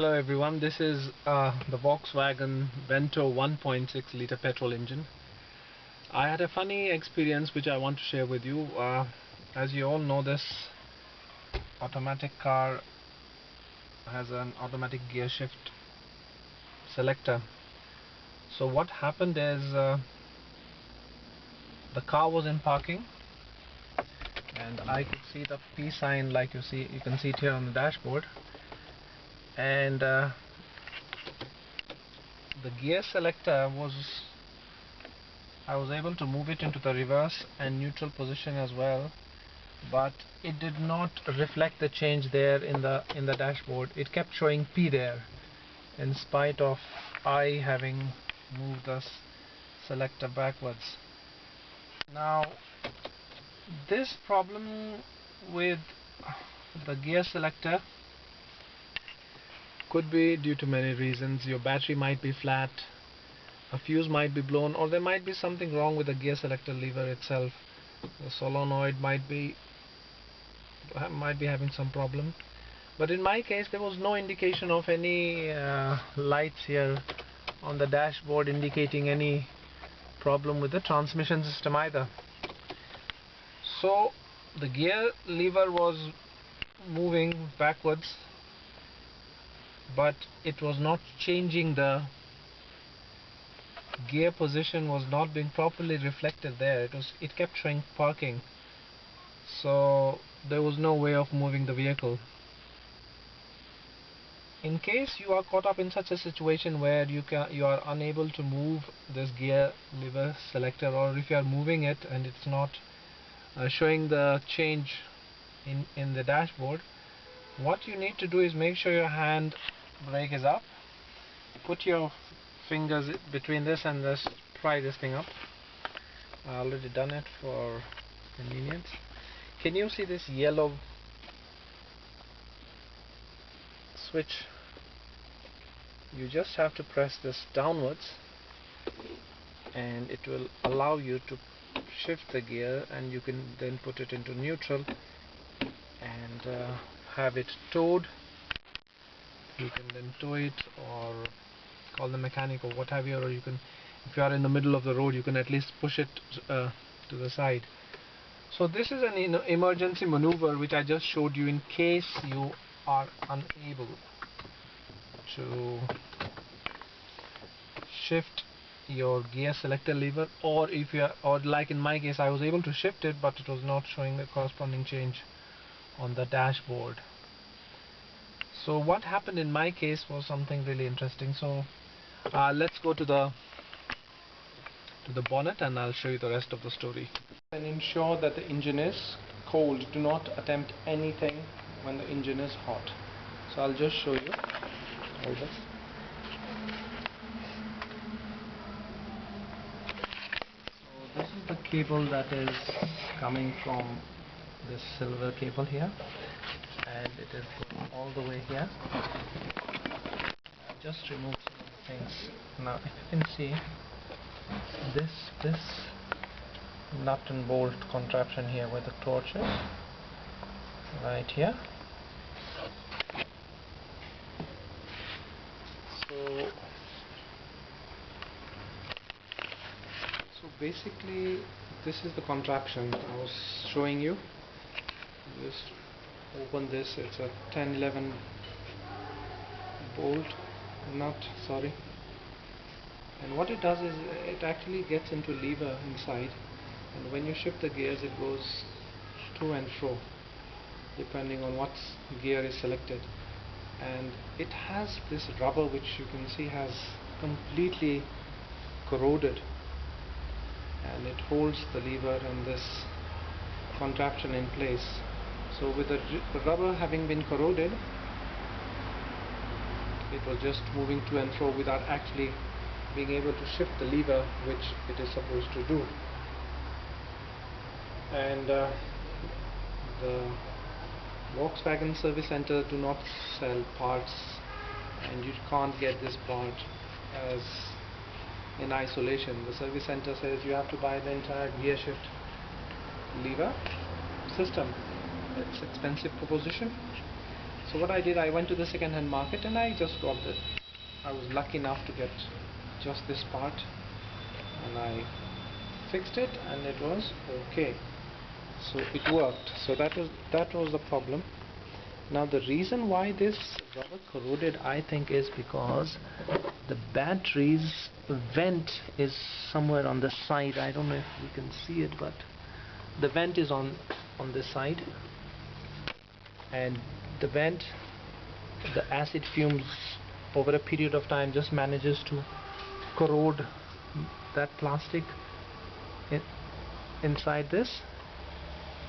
Hello everyone, this is the Volkswagen Vento 1.6 liter petrol engine. I had a funny experience which I want to share with you. As you all know, this automatic car has an automatic gear shift selector. So what happened is the car was in parking and I could see the P sign, like you can see it here on the dashboard, and the gear selector I was able to move it into the reverse and neutral position as well, but it did not reflect the change there in the dashboard. It kept showing P there in spite of I having moved the selector backwards. Now this problem with the gear selector could be due to many reasons. Your battery might be flat, a fuse might be blown, or there might be something wrong with the gear selector lever itself. The solenoid might be having some problem. But in my case, there was no indication of any lights here on the dashboard indicating any problem with the transmission system either. So the gear lever was moving backwards, but it was not changing. The gear position was not being properly reflected there. It kept showing parking, so there was no way of moving the vehicle. In case you are caught up in such a situation where you are unable to move this gear lever selector, or if you are moving it and it's not showing the change in the dashboard, what you need to do is make sure your hand brake is up. Put your fingers between this and this, pry this thing up. I already done it for convenience. Can you see this yellow switch? You just have to press this downwards and it will allow you to shift the gear, and you can then put it into neutral and have it towed. You can then tow it or call the mechanic or what have you, or you can, if you are in the middle of the road, you can at least push it to the side. So this is an emergency maneuver which I just showed you in case you are unable to shift your gear selector lever, or if you are, or like in my case, I was able to shift it but it was not showing the corresponding change on the dashboard. So what happened in my case was something really interesting. So let's go to the bonnet and I'll show you the rest of the story. And ensure that the engine is cold. Do not attempt anything when the engine is hot. So I'll just show you all this. So this is the cable that is coming from this silver cable here, and it is going all the way here. I've just removed some of the things. Now if you can see this nut and bolt contraption here where the torch is, right here. So basically this is the contraption I was showing you. Just open this. It's a 10-11 bolt nut, sorry. And what it does is it actually gets into lever inside, and when you shift the gears it goes to and fro depending on what gear is selected. And it has this rubber which you can see has completely corroded, and it holds the lever and this contraption in place. So with the rubber having been corroded, it was just moving to and fro without actually being able to shift the lever which it is supposed to do. And the Volkswagen service center do not sell parts, and you can't get this part as in isolation. The service center says you have to buy the entire gear shift lever system. It's expensive proposition. So what I did, I went to the second-hand market and I just got it. I was lucky enough to get just this part, and I fixed it and it was okay. So it worked. So that was the problem. Now the reason why this rubber corroded, I think, is because the battery's vent is somewhere on the side. I don't know if you can see it, but the vent is on this side, and the vent, the acid fumes over a period of time just manages to corrode that plastic inside this.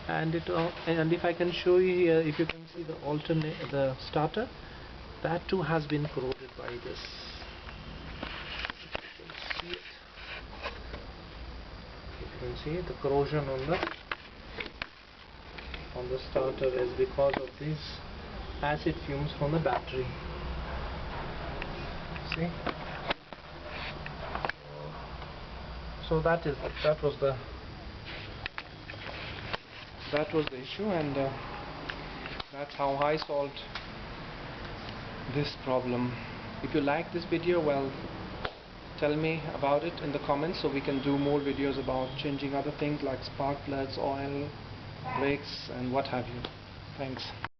And if I can show you here, if you can see the starter, that too has been corroded by this. You can see it. You can see the corrosion on the starter is because of these acid fumes from the battery. See? So that was the issue, and that's how I solved this problem. If you like this video, well, tell me about it in the comments so we can do more videos about changing other things like spark plugs, oil, brakes, and what have you. Thanks.